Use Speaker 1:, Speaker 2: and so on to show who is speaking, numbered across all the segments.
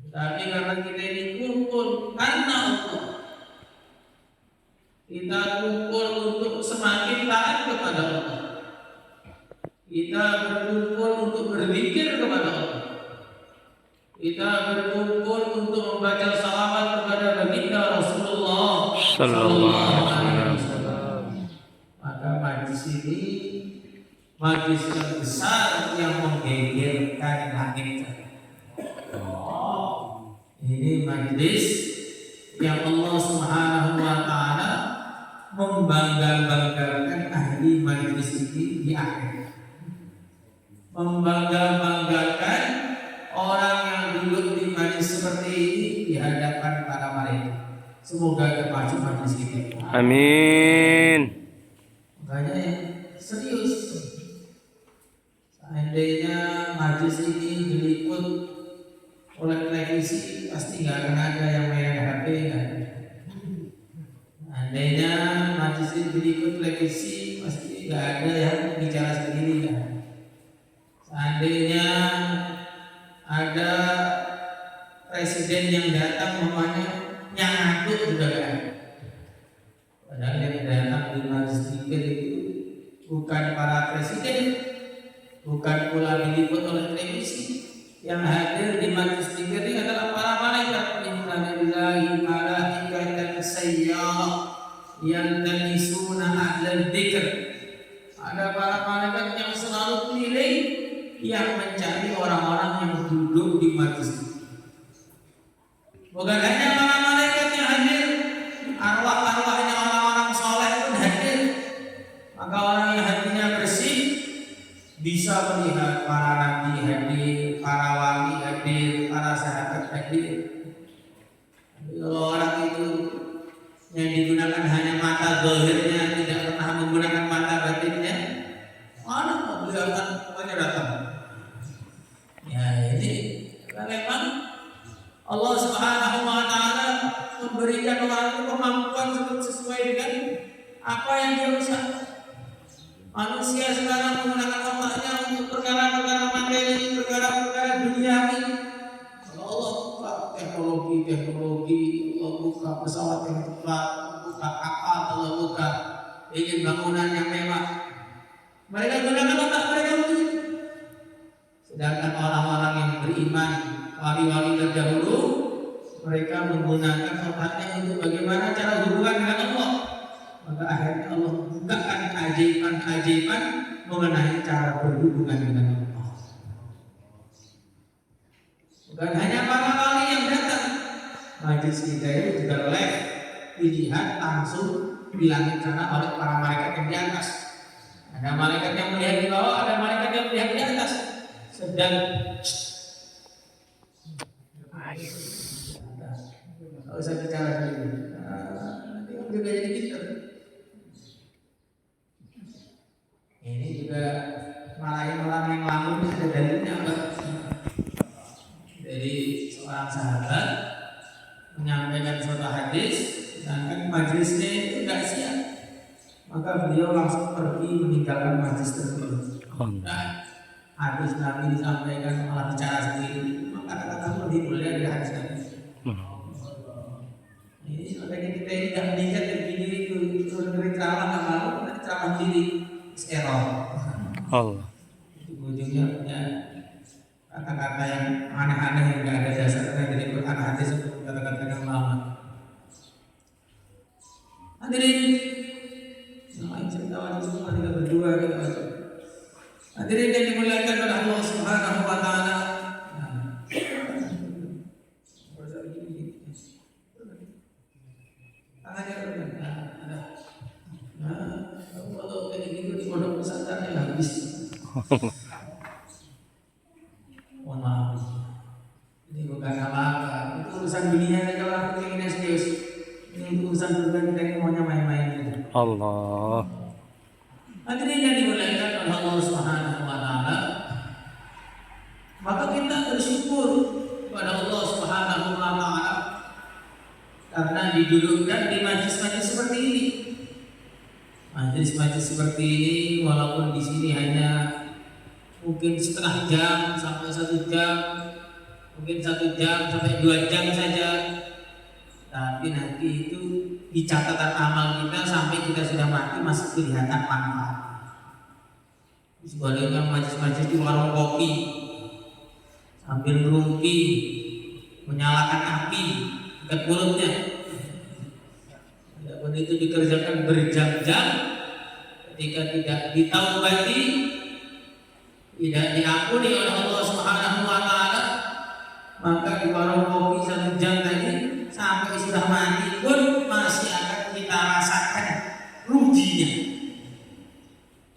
Speaker 1: Tapi karena kita ini kumpul karena Allah, kita kumpul untuk semakin taat kepada Allah, kita berkumpul untuk berzikir kepada Allah, kita berkumpul untuk membaca salawat kepada baginda Rasulullah Sallallahu Alaihi Wasallam. Maka majlis ini majlis yang besar yang menggegerkan langit. Ini majlis yang Allah Subhanahu wa taala membangga-banggakan ahli majlis ini di akhir. Membangga-banggakan orang yang duduk di majlis seperti ini di hadapan para malaikat. Semoga termasuk majlis ini.
Speaker 2: Amin.
Speaker 1: Makanya serius. Seandainya majlis ini diliput oleh televisi, pasti nggak akan ada yang main HP kan. Seandainya majlis ini diliput televisi, pasti nggak ada yang bicara sendiri kan. Seandainya ada presiden yang datang namanya nyangkut juga kan. Padahal yang datang di majlis zikir itu bukan para presiden, bukan pula diliput oleh televisi. Yang hadir di majlis zikir ini adalah para malaikat. Inna lillahi malaikatan sayyara yaltamisuna ahlal dzikr. Ada para malaikat yang selalu keliling yang mencari orang-orang yang duduk di majlis. Bukan hanya para malaikat yang hadir, arwah-arwahnya orang-orang soleh pun hadir. Maka orang yang hatinya bersih bisa melihat para nabi hadir, para wali hadir, para sahabat hadir. Kalau orang itu yang digunakan hanya mata zahirnya, tidak pernah menggunakan mata batinnya, mana beliau akan datang? Ya ini memang Allah Subhanahu wa taala memberikan orang itu kemampuan sesuai dengan apa yang dia bisa. Manusia sekarang menggunakan otaknya untuk perkara-perkara materi, perkara-perkara duniawi. Kalau Allah buka teknologi, Allah buka pesawat yang cepat, buka kapal, Allah buka ingin bangunan yang mewah. Mereka gunakan otak mereka untuk. Sedangkan orang-orang yang beriman, wali-wali terdahulu, mereka menggunakan otaknya untuk bagaimana cara hubungan dengan Allah. Maka akhirnya Allah bukakan keajaiban mengenai cara berhubungan dengan Allah. Bukan hanya para wali yang datang, majlis kita itu juga live dilihat langsung di langit sana oleh para malaikat yang di atas. Ada malaikat yang melihat di bawah, ada malaikat yang melihat di atas. Sedang kalau saya bicara dulu, nanti juga jadi pintar. Ini juga marahin orang yang lamun ada dalilnya apa? Dari seorang sahabat menyampaikan suatu hadis, sedangkan majelisnya itu tidak siap, maka beliau langsung pergi meninggalkan majelis tersebut. Nah, hadis Nabi disampaikan malah bicara sendiri, maka kata-kata lebih mulia dari hadis Nabi. Ini makanya kita ini tidak melihat yang begini itu dari ceramah nggak mau, nanti ceramah sendiri. Error.
Speaker 2: Allah.
Speaker 1: Ujungnya punya kata-kata yang aneh-aneh yang tidak ada dasarnya dari Quran hadis untuk kata-kata yang lama. Hadirin, selain cerita wajib semua kita berdua kita wajib. Hadirin yang dimuliakan oleh Allah Subhanahu wa taala. Kalau kayak gitu di pondok pesantren yang habis. Mohon maaf. Ini bukan apa-apa. Itu urusan dunia kalau aku ingin serius. Ini urusan dunia kita ini maunya main-main gitu.
Speaker 2: Allah.
Speaker 1: Hadirin yang dimuliakan oleh Allah Subhanahu wa taala. Maka kita bersyukur kepada Allah Subhanahu wa taala karena didudukkan di majlis-majlis seperti ini. Majlis-majlis seperti ini walaupun di sini hanya mungkin setengah jam sampai 1 jam, mungkin 1 jam sampai 2 jam saja, tapi nanti itu di catatan amal kita sampai kita sudah mati masih kelihatan manfaat. Sebaliknya majlis-majlis di warung kopi sambil ngerumpi, menyalakan api dekat mulutnya. Adapun itu dikerjakan berjam-jam, ketika tidak ditaubati, tidak diampuni oleh Allah Subhanahu wa taala, maka di warung kopi 1 jam tadi sampai sudah mati pun masih akan kita rasakan ruginya.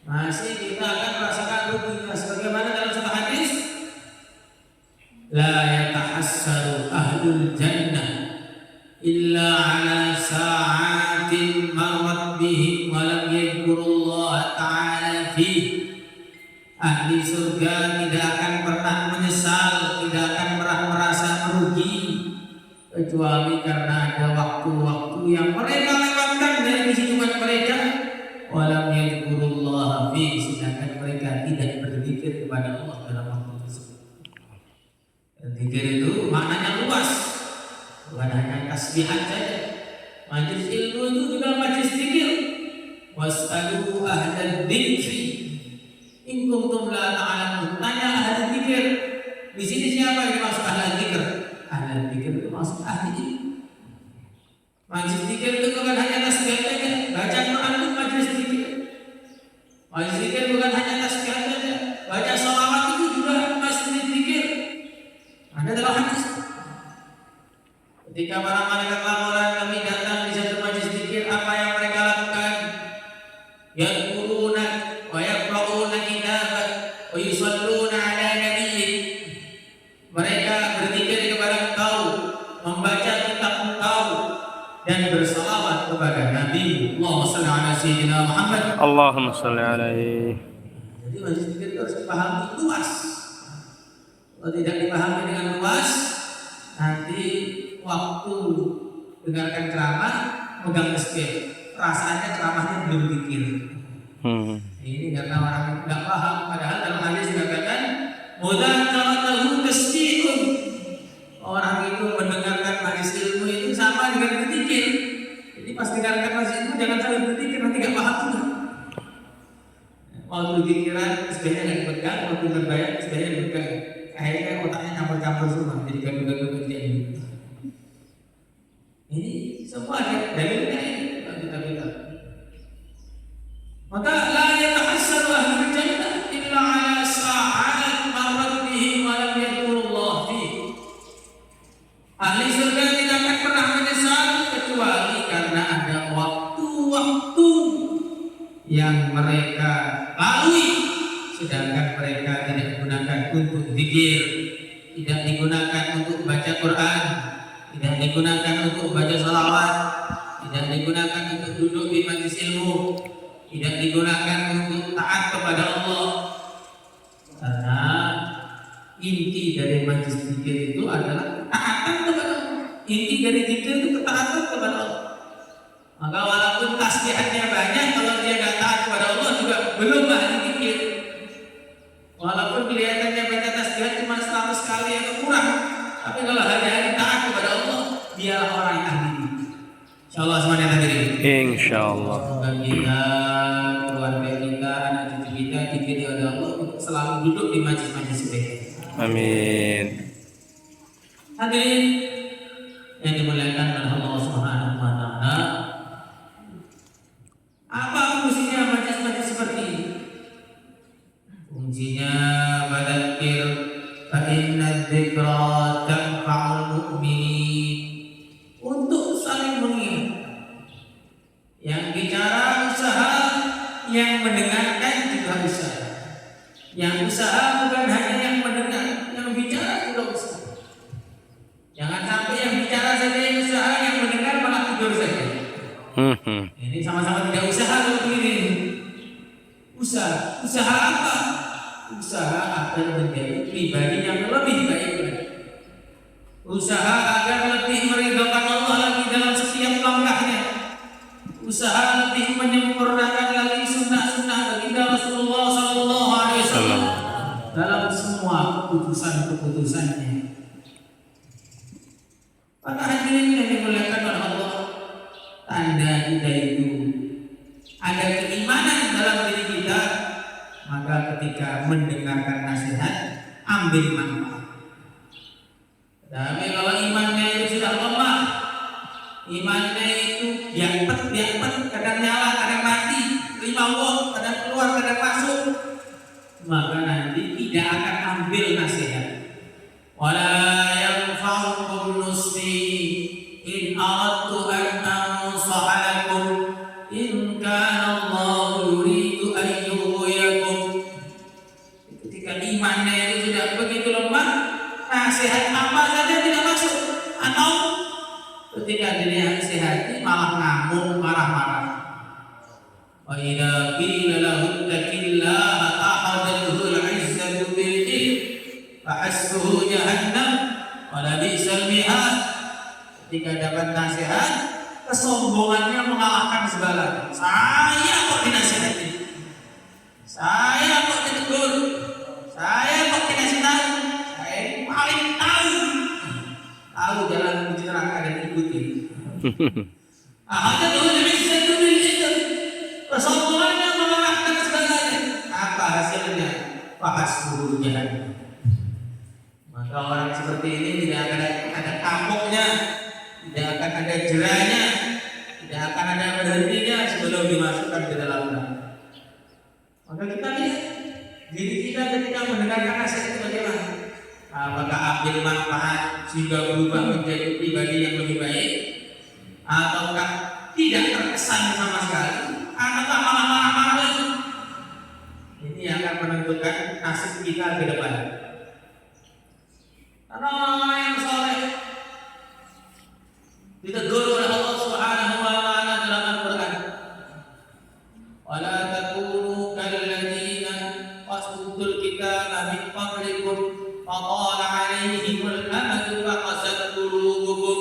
Speaker 1: Masih kita akan merasakan ruginya, sebagaimana dalam satu hadis, la yatahassaru ahlul jannah illa ala sa'atin marrat bihim wa lam yadhkurullaha ta'ala fihi. Ahli surga tidak akan pernah menyesal, tidak akan pernah merasa merugi, kecuali karena ada waktu-waktu yang mereka lewatkan dari kehidupan mereka, walam yadhkurullaha fihi, sedangkan mereka tidak berzikir kepada Allah dalam waktu tersebut. Dan zikir itu maknanya luas, bukan hanya tasbihan saja. Majelis ilmu itu juga majelis zikir. Was'alu ahlal dzikri in kuntum la ta'lamun. Tanya ahli zikir. Di sini siapa yang dimaksud ahli zikir? Ahli zikir itu maksud ahli ilmu. Majelis zikir itu bukan hanya tasbih saja. Baca Quran itu majelis zikir. Majelis zikir bukan hanya tasbih saja. Baca shalawat itu juga majelis zikir. Ada dalam hadis. Ketika para malaikat laporan kami datang di satu majelis zikir, apa yang mereka lakukan? Yadkuruna wa yaqra'una kitaban wa yusalluna ala nabiyyin. Mereka berzikir kepada Engkau, membaca kitab Engkau, dan bersalawat kepada Nabi. Allahumma shalli ala sayyidina Muhammad.
Speaker 2: Allahumma shalli alaihi.
Speaker 1: Jadi majelis zikir itu harus dipahami luas. Kalau tidak dipahami dengan luas, nanti waktu dengarkan ceramah, megang tasbih, rasanya ceramahnya belum dikir. Ini karena orang tidak paham. Padahal dalam hadis dikatakan mudzakaratuhu tasbihun. Orang itu mendengarkan majelis ilmu itu sama dengan berzikir. Jadi pas dengarkan majelis ilmu jangan sampai berzikir, nanti tidak paham juga. Waktu zikiran tasbihnya nggak dipegang, waktu berbayar tasbihnya dipegang. Akhirnya otaknya campur-campur semua, jadi gaduh-gaduh kerja ini. Ini semua ada dalilnya ini kita bilang. Maka la yatahassaru ahlul jannah illa ala sa'at marrat bihim wa lam yadhkurullah fihi. Ahli surga tidak akan pernah menyesal kecuali karena ada waktu-waktu yang mereka lalui, sedangkan mereka tidak digunakan untuk zikir, tidak digunakan untuk baca Quran, tidak digunakan untuk baca salawat, tidak digunakan untuk duduk di majelis ilmu, tidak digunakan untuk taat kepada Allah. Karena inti dari majelis zikir itu adalah ketaatan kepada Allah. Inti dari zikir itu ketaatan kepada Allah. Maka walaupun tasbihannya banyak, kalau dia tidak taat kepada Allah juga belum ahli zikir. Walaupun kelihatannya baca tasbihan cuma 100 kali atau kurang, tapi kalau hari-hari taat kepada Allah, dialah orang yang ahli zikir. Insyaallah semuanya hadirin.
Speaker 2: Insyaallah.
Speaker 1: Semoga kita, keluarga kita, anak cucu kita diberi oleh Allah untuk selalu duduk di majelis-majelis seperti ini.
Speaker 2: Amin.
Speaker 1: Hadirin yang dimuliakan oleh Allah Subhanahu wa taala. Apa fungsinya majelis-majelis seperti ini? Fungsinya badzakir fa inna dzikra tanfa'ul mu'minin. Untuk saling mengingat. Yang bicara usaha, yang mendengarkan juga usaha. Yang usaha bukan hanya yang mendengar, yang bicara juga usaha. Jangan sampai yang bicara saja yang usaha, yang mendengar malah tidur saja. Ini sama-sama tidak usaha seperti ini. Usaha apa? Usaha agar menjadi pribadi yang lebih baik lagi. Usaha agar lebih meridhokan Allah lagi dalam setiap langkahnya. Usaha lebih menyempurnakan lagi sunnah-sunnah baginda Rasulullah SAW dalam semua keputusan-keputusannya. Maka hadirin yang dimuliakan oleh Allah, tanda kita itu ada keimanan dalam diri kita, maka ketika mendengarkan nasihat ambil manfaat. Tapi kalau imannya itu sudah lemah, imannya itu diapet, kadang nyala, kadang mati, terima wong, kadang keluar, kadang masuk, maka nanti tidak akan ambil nasihat. Wala yanfa'ukum nusi in aradtu an ansaha lakum in kana Allah yuridu an yughwiyakum. Ketika imannya itu sudah begitu lemah, nasihat apa saja tidak masuk, atau ketika dinasihati malah ngamuk, marah-marah. Wa idza qila lahu ittaqillaha ahadathu al-'izzatu bil-'ilm fa hasbuhu jahannam wa la bi'sal mihad. Ketika dapat nasihat, kesombongannya mengalahkan segalanya. Saya kok dinasihati, saya kok ditegur, saya kok dikasih tahu, saya paling tahu jalan menuju neraka dan ikuti. Ahadathu al-'izzatu bil-'ilm, kesombongannya mengalahkan segalanya. Apa hasilnya? Fahasbuhu jahannam. Maka orang seperti ini tidak akan ada kapoknya, tidak akan ada jerahnya, tidak akan ada berhentinya sebelum dimasukkan ke dalam neraka. Maka kita lihat diri kita ketika mendengarkan nasihat itu bagaimana? Apakah ambil manfaat sehingga berubah menjadi pribadi yang lebih baik, ataukah tidak terkesan sama sekali, ataukah malah marah-marah lagi? Ini yang akan menentukan nasib kita ke depan. Karena orang yang soleh ditegur oleh Allah Subhanahu wa taala dalam Al-Qur'an. Wala takunu kalladzina qasutul kitaba min qablikum fatala 'alaihimul amadu faqasat qulubukum.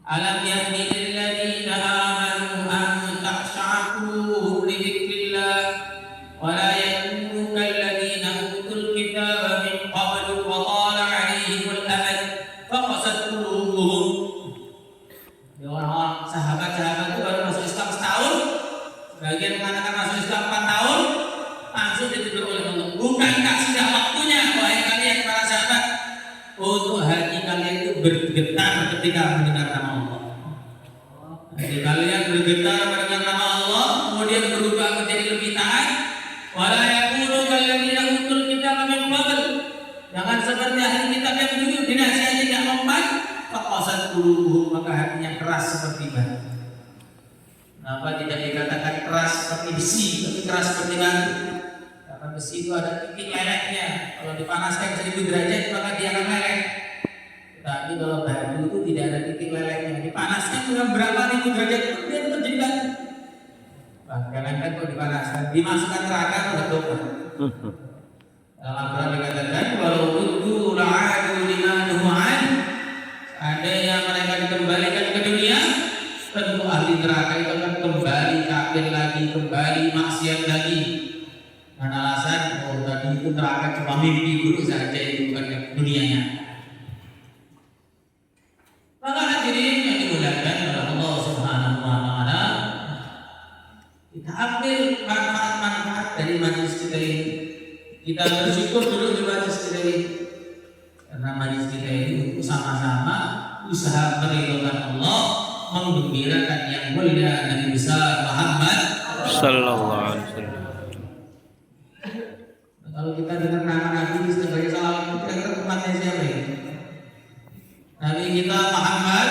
Speaker 1: Alam yahdi lil ladzina amanu an takhsha'a qulubuhum li dzikrillah wa la yakunu kalladzina utul kitaba min qablu wa tala 'alaihimul amad faqasat qulubuhum. Orang sahabat-sahabat itu baru masuk Islam setahun, sebagian mengatakan masuk Islam 4 tahun, langsung ditegur oleh Allah. Bukankah sudah waktunya wahai kalian para sahabat untuk hati kalian itu bergetar ketika mendengar nama Allah? Jadi kalian bergetar mendengar nama Allah, kemudian berubah menjadi lebih taat. Wala yakunu kalladzina utul kitaba min qabl. Jangan seperti ahli kitab yang dulu dinasihati tidak mempan, faqasat qulubuhum, maka hatinya keras seperti batu. Kenapa tidak dikatakan keras seperti besi, tapi keras seperti batu? Karena besi itu ada titik lelehnya. Kalau dipanaskan 1000 derajat maka dia akan meleleh. Tapi kalau batu itu tidak ada titik lelehnya. Dipanaskan cuma berapa ribu derajat itu dia tetap jadi batu. Bahkan kan kalau dipanaskan, dimasukkan neraka betul. Dalam Al-Quran dikatakan walau uddu la'adu liman hu'an, ada yang mereka dikembalikan ke dunia, tentu ahli neraka itu akan kembali kafir lagi, kembali maksiat lagi. Dan alasan tadi itu neraka cuma mimpi buruk saja, itu bukan dunianya. Maka hadirin yang dimuliakan oleh Allah Subhanahu wa taala, kita ambil manfaat-manfaat dari majlis kita ini. Kita bersyukur dulu di majlis kita ini, karena majlis kita ini untuk sama-sama usaha meridhokan Allah, menggembirakan yang mulia Nabi besar Muhammad
Speaker 2: sallallahu alaihi wasallam.
Speaker 1: Kalau kita dengar nama Nabi sebagai salam, kira-kira umatnya siapa ini? Nabi kita Muhammad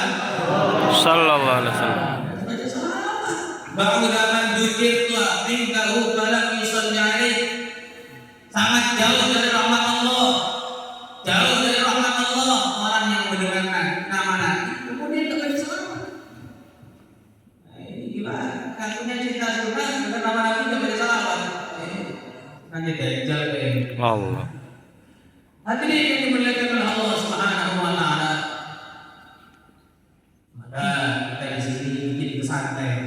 Speaker 2: Sallallahu alaihi wasallam.
Speaker 1: sebagai salam. Ba'da man dzikra minhu falam yusalli alaihi. Sangat jauh dari rahmat Allah, jauh dari rahmat Allah orang yang mendengarkan nama Nabi kemudian tidak diselamat. Nah, ini gimana? Kakunya cinta surga dengan nama Nabi tidak diselamat. Nanti dajjal ini.
Speaker 2: Allah.
Speaker 1: Hadirin yang dimuliakan oleh Allah Subhanahu wa taala. Maka kita di sini bikin pesantren.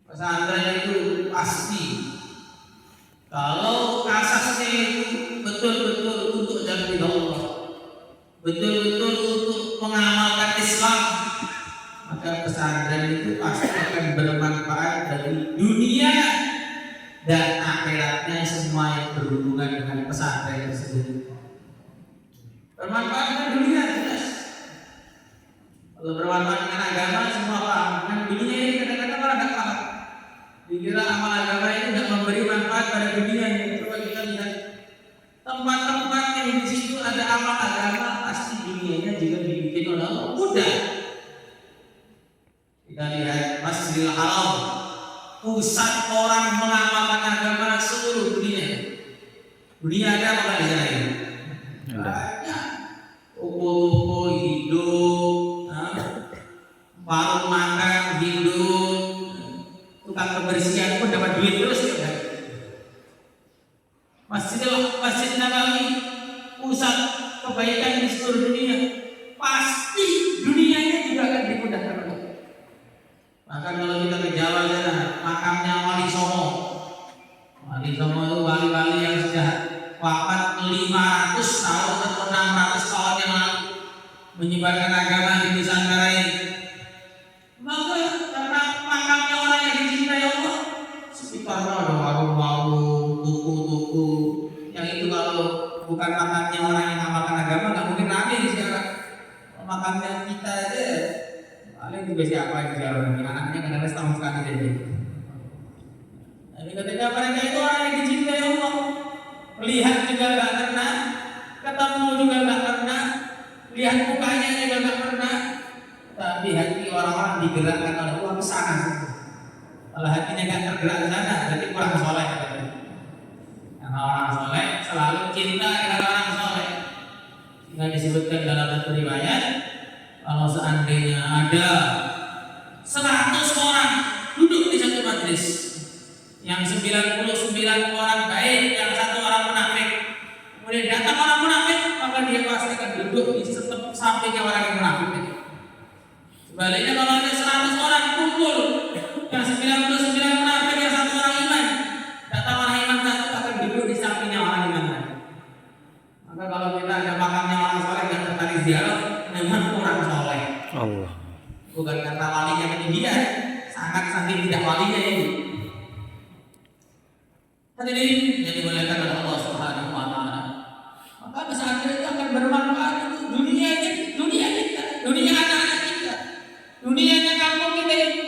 Speaker 1: Pesantren itu pasti kalau asasnya itu betul-betul untuk jalan Allah, betul-betul untuk mengamalkan Islam, maka pesantren itu pasti akan bermanfaat bagi dunia dan akhiratnya semua yang berhubungan dengan pesantren tersebut. Bermanfaat dengan dunia jelas. Kalau bermanfaat dengan agama semua paham. Dengan dunia ini kadang-kadang orang tidak paham. Dikira amal agama itu tidak memberi manfaat pada dunia ini. Coba kita lihat tempat-tempat yang di situ ada amal agama, pasti dunianya juga dibikin oleh Allah mudah. Kita lihat Masjidil Haram, pusat orang mengamalkan agama seluruh dunia. Dunia ada apa di sana ini? Banyak. Toko-toko hidup, warung makan hidup, tukang kebersihan pun dapat duit terus ya. Masjid Nabawi, pusat kebaikan di seluruh dunia, pasti dunianya juga akan dimudahkan. Maka kalau kita ke Jawa sana, makamnya Wali Songo. Wali Songo itu wali-wali yang sudah wafat 500 tahun atau 600 tahun yang lalu, menyebarkan agama di Nusantara ini. Maka karena makamnya orang yang dicintai Allah, sekitarnya ada warung-warung, tuku-tuku. Yang itu kalau bukan makamnya orang yang mengamalkan agama, nggak mungkin ramai di sekarang. Makamnya kita aja paling juga siapa yang jalan, anaknya kadang-kadang setahun sekali jadi. Tapi ketika mereka itu orang yang dicintai Allah, lihat juga nggak pernah, ketemu juga nggak pernah, lihat mukanya juga nggak pernah, tapi hati orang-orang digerakkan oleh Allah ke sana. Kalau hatinya nggak tergerak ke sana, berarti kurang soleh. Karena orang soleh selalu cinta dengan orang soleh. Sehingga disebutkan dalam satu riwayat, kalau seandainya ada 100 orang duduk di satu majelis, yang 99 orang baik, yang satu orang munafik, kemudian datang orang munafik, maka dia pasti akan duduk di sampingnya orang yang munafik itu. Sebaliknya kalau ada 100 orang kumpul, yang 99 munafik, yang satu orang iman, datang orang iman satu akan duduk di sampingnya orang iman tadi. Maka kalau kita ada makamnya orang soleh dan tertarik ziarah, memang kurang soleh.
Speaker 2: Allah.
Speaker 1: Bukan karena walinya ketinggian, sangat saking tidak walinya ini. Hadirin yang dimuliakan oleh Allah Subhanahu wa taala. Maka pesantren itu akan bermanfaat untuk dunia kita, dunia anak-anak kita, dunianya kampung kita ini.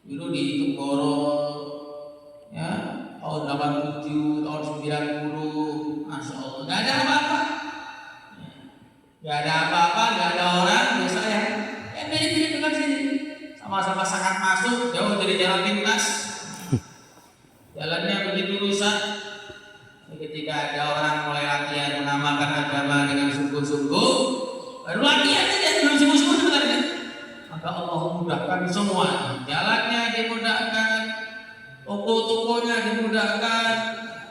Speaker 1: Dulu dihitung Boro, ya, tahun 87, tahun 90, Masya Allah, nggak ada apa-apa. Nggak ada apa-apa, nggak ada orang, biasa yang mirip-mirip dengan sini. Sama-sama sangat masuk, jauh dari jalan pintas. Jalannya begitu rusak. Ketika ada orang mulai latihan mengamalkan agama dengan sungguh-sungguh, baru latihan saja, belum sungguh-sungguh sebenarnya. Maka Allah mudahkan semua. Jalannya dimudahkan, toko-tokonya dimudahkan,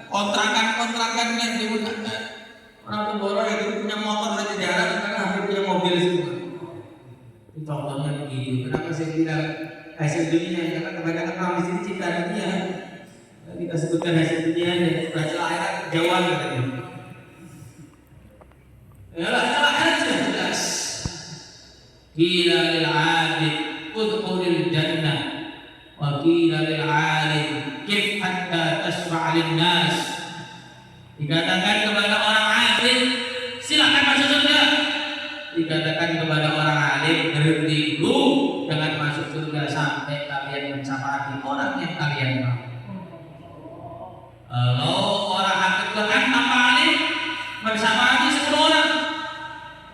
Speaker 1: kontrakan-kontrakannya dimudahkan. Orang Temboro itu punya motor saja jarang, karena hampir punya mobil semua. Contohnya begitu. Kenapa saya bilang hasil dunia? Karena kebanyakan orang di sini cinta dunia. Kita sebutkan hasil dunia dan hasil akhirat jauhan katanya. Ya, hasil akhirat sudah jelas. Qila lil 'abid udkhulil jannah wa qila lil 'alim kif hatta tashfa'a lin nas. Dikatakan kepada orang alim, silakan masuk surga. Dikatakan kepada orang alim, berhenti dulu, jangan masuk surga sampai kalian mencapai orang yang kalian mau. Kalau orang hakikatan tanpa alim mensyafati 10 orang.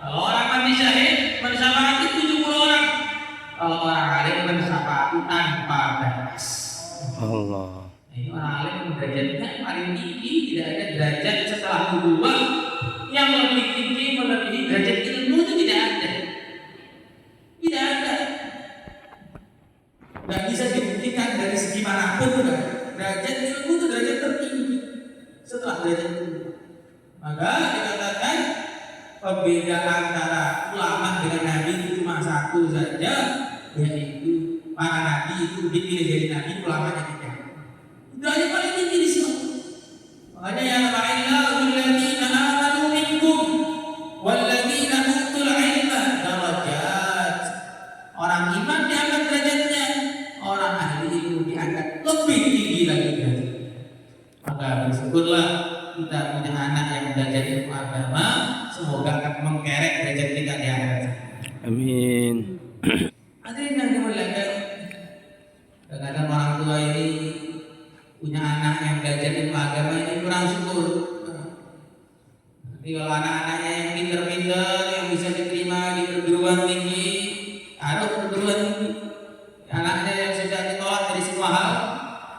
Speaker 1: Kalau orang mati syahid mensyafati 70 orang. Kalau orang alim mensyafati tanpa batas.
Speaker 2: Allah.
Speaker 1: Ini orang alim derajatnya paling tinggi, tidak ada derajat setelah nubuwah yang lebih tinggi melebihi derajat ilmu, itu tidak ada. Tidak ada. Tidak bisa dibuktikan dari segi manapun. Derajat ilmu itu derajat tertinggi setelah derajat ilmu. Maka dikatakan perbedaan antara ulama dengan nabi itu cuma satu saja, yaitu para nabi itu dipilih jadi nabi, ulama jadi nabi. Derajat paling tinggi di sini. Makanya yang lainnya ulama amanu minkum wal anak yang belajar ilmu agama, semoga akan mengkerek derajat kita di akhirat.
Speaker 2: Amin.
Speaker 1: Hadirin yang dimuliakan, kadang-kadang orang tua ini punya anak yang belajar ilmu agama ini kurang syukur. Jadi kalau anak-anaknya yang pinter-pinter, yang bisa diterima di perguruan tinggi, taruh perguruan tinggi. Anaknya yang sudah ditolak dari semua hal,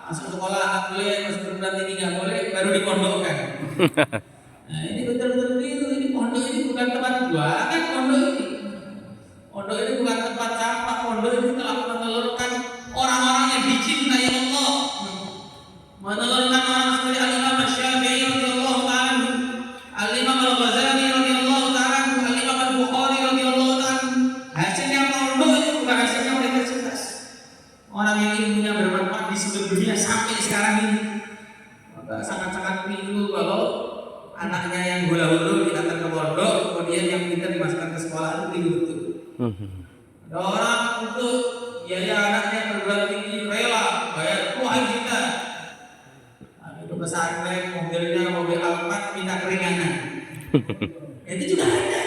Speaker 1: masuk sekolah anak boleh, masuk perguruan tinggi nggak boleh, baru dipondokkan. Nah ini betul-betul itu, ini pondok ini bukan tempat buangan pondok ini. Pondok ini bukan tempat sampah, pondok ini telah menelurkan orang-orang yang dicintai Allah. Menelurkan orang seperti Al-Imam Syafi'i radhiyallahu ta'ala, Al-Imam Al-Ghazali radhiyallahu ta'ala, Al-Imam Al-Bukhari radhiyallahu ta'ala. Hasilnya pondok itu bukan hasilnya universitas. Orang yang ilmunya bermanfaat di seluruh dunia sampai sekarang ini. Maka sangat-sangat perlu kalau anaknya yang bola-bola diantar ke pondok, kemudian yang pintar dimasukkan ke sekolah itu betul. Ada orang untuk biaya anaknya perguruan tinggi rela bayar puluhan juta. Nah, itu pesantren mobilnya mobil Alphard minta keringanan. Itu juga ada.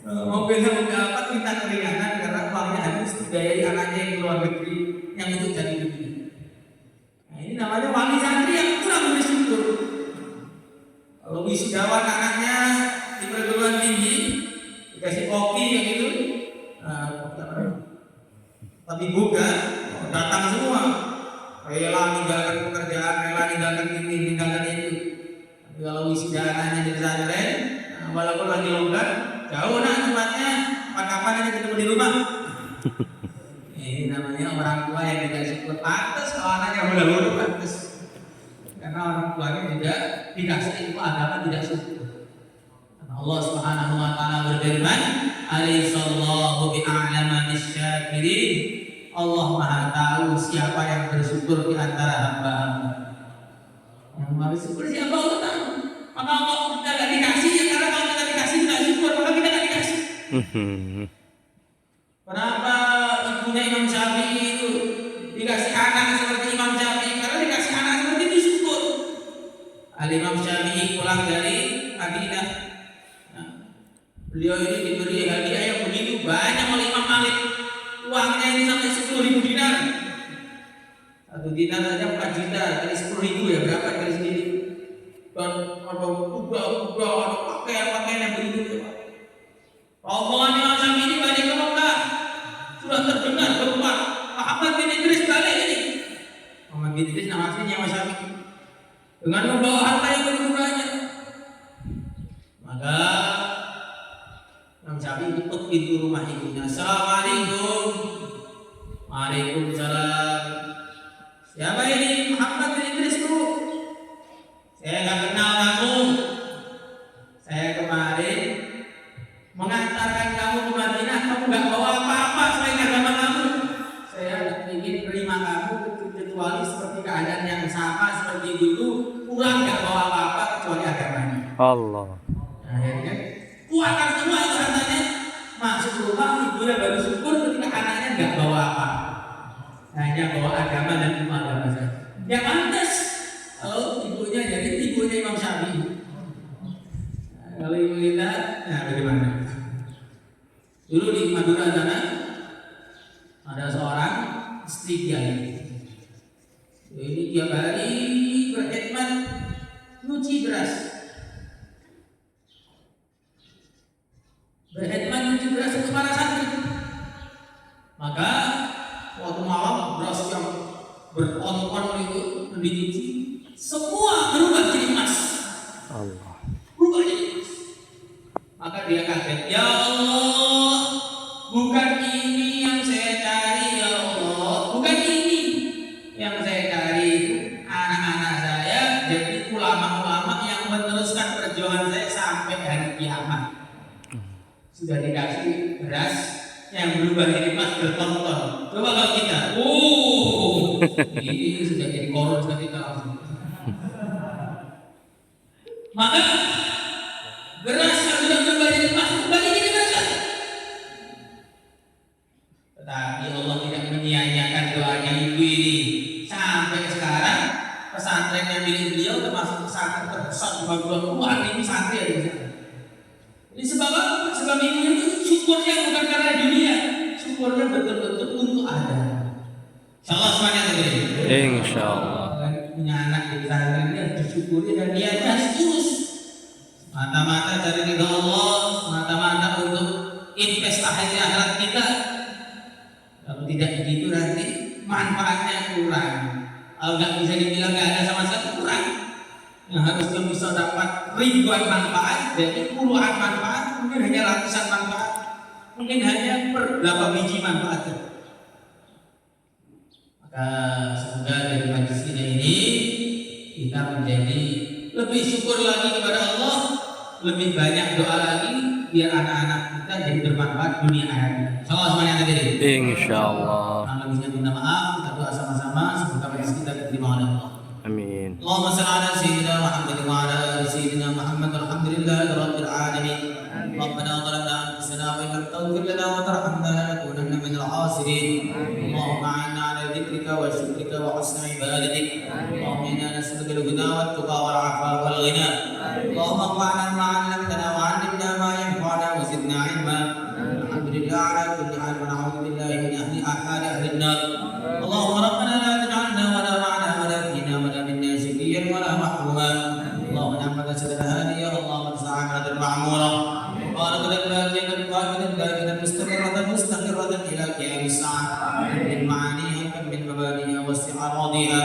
Speaker 1: Mobilnya mobil Alphard minta keringanan karena uangnya habis dibiayai anaknya yang keluar negeri yang untuk jadi negeri. Nah, ini namanya wali santri yang kurang bersyukur. Kalau wisudawan anaknya di perguruan tinggi dikasih kopi yang itu, tapi bukan datang semua, rela ninggalkan pekerjaan, rela ninggalkan ini, ninggalkan itu. Tapi kalau wisudaannya di pesantren, walaupun lagi longgar, jauh nah tempatnya, kapan ini ketemu di rumah. Ini namanya orang tua yang tidak syukur. Pantas kalau anaknya mudah-mudahan pantas. Karena orang tuanya juga dikasih ilmu agama tidak syukur. Allah Subhanahu wa taala berfirman, "Alaihissallahu bi'a'lama bisyakirin." Allah Maha tahu siapa yang bersyukur di antara hamba-hamba. Yang bersyukur siapa Allah tahu. Maka Allah kita tidak dikasih ya karena kalau kita dikasih tidak syukur, maka kita tidak dikasih. Kenapa ibunya Imam Syafi'i itu dikasih anak seperti Imam Syafi'i? Karena dikasih anak seperti itu syukur. Al-Imam Syafi'i pulang dari Madinah. Beliau ini diberi hadiah yang begitu banyak oleh Imam Malik. Uangnya ini sampai 10.000 dinar. 1 dinar saja 4 juta, dari 10.000 ya berapa dari sini? Dan ada kuda, ada pakaian yang begitu. Rombongan Imam Syafi'i ini balik ke Mekah. Sudah terdengar berubah. Muhammad bin Idris balik ini. Muhammad bin Idris nama aslinya Imam Syafi'i. Dengan membawa harta yang begitu banyak. Maka Imam Syafi'i ketuk pintu rumah ibunya. Assalamualaikum. Waalaikumsalam. Siapa ini? Muhammad bin Idris Bu. Saya nggak kenal kamu. Saya kemarin mengantarkan kamu ke Madinah. Kamu nggak bawa apa-apa selain agama kamu. Saya ingin terima kamu kecuali seperti keadaan yang sama seperti dulu. Pulang nggak bawa apa-apa kecuali agamanya.
Speaker 2: Allah.
Speaker 1: Akhirnya keluarkan semua itu hartanya, masuk rumah ibunya baru syukur ketika anaknya nggak bawa apa, hanya bawa agama dan ilmu agama saja. Ya pantas kalau ibunya jadi ibunya Imam Syafi'i. Kalau ibu kita, nah bagaimana? Dulu di Madura sana ada seorang istri kiai. Ini tiap hari berkhidmat nyuci beras. Berkhidmat nyuci beras untuk para santri. Maka waktu malam beras yang berton-ton itu dicuci, semua berubah jadi emas.
Speaker 2: Allah.
Speaker 1: Berubah jadi emas. Maka dia kaget, ya Allah, bukan ini yang saya cari ya Allah, bukan ini yang saya cari. Anak-anak saya jadi ulama-ulama yang meneruskan perjuangan saya sampai hari kiamat. Sudah dikasih beras yang berubah jadi emas berton-ton. Coba kalau kita, ini sudah jadi koron kita langsung. Maka beras yang sudah berubah jadi emas kembali jadi beras. Tetapi Allah tidak menyia-nyiakan doanya ibu ini. Sampai sekarang pesantren yang milik beliau termasuk pesantren terbesar di Papua ini santri ada di sana. Ini sebab apa? Sebab ini syukurnya bukan karena dunia, syukurnya betul-betul untuk ada. Insyaallah semuanya tadi.
Speaker 2: Insyaallah.
Speaker 1: Punya anak di pesantren ini harus disyukuri dan niatnya harus tulus. Mata-mata dari ridha Allah, mata-mata untuk investasi akhirat kita. Kalau tidak begitu nanti manfaatnya kurang. Kalau nggak bisa dibilang nggak ada sama sekali kurang. Yang harusnya bisa dapat ribuan manfaat, jadi puluhan manfaat, mungkin hanya ratusan manfaat, mungkin hanya berapa biji manfaat. Maka semoga dari majlis kita ini kita menjadi lebih syukur lagi kepada Allah, lebih banyak doa lagi biar anak-anak kita jadi bermanfaat dunia akhirat. Insyaallah semuanya tadi.
Speaker 2: Insyaallah.
Speaker 1: Lebihnya minta maaf, kita doa sama-sama semoga majlis kita diterima oleh Allah.
Speaker 2: Amin.
Speaker 1: Allahumma shalli ala sayyidina Muhammad wa ala ali sayyidina Muhammad walhamdulillahi rabbil alamin. Rabbana zalamna anfusana wa illam taghfir lana wa tarhamna lanakunanna minal khasirin. Allahumma a'inna ala dzikrika wa syukrika wa husni ibadatik. Allahumma inna nas'aluka al-huda wat tuqa wal 'afafa wal ghina. Allahumma anfa'na bima 'allamtana wa 'allimna ma yanfa'una wa zidna 'ilma. Alhamdulillah ala kulli hal wa na'udzu billahi min ahli an-nar. Allahumma rabbana la taj'alna wa la ma'ana wa la fina wa la minna shaqiyan wa la mahruman. Allahumma innaka sadana hadiya Allahumma sa'ana al-ma'mura. Barak lana fi qawmin da'iman mustaqirratan ila qiyamis sa'ah. Min ma'aniha kam min mabaniha wa isti'aradiha.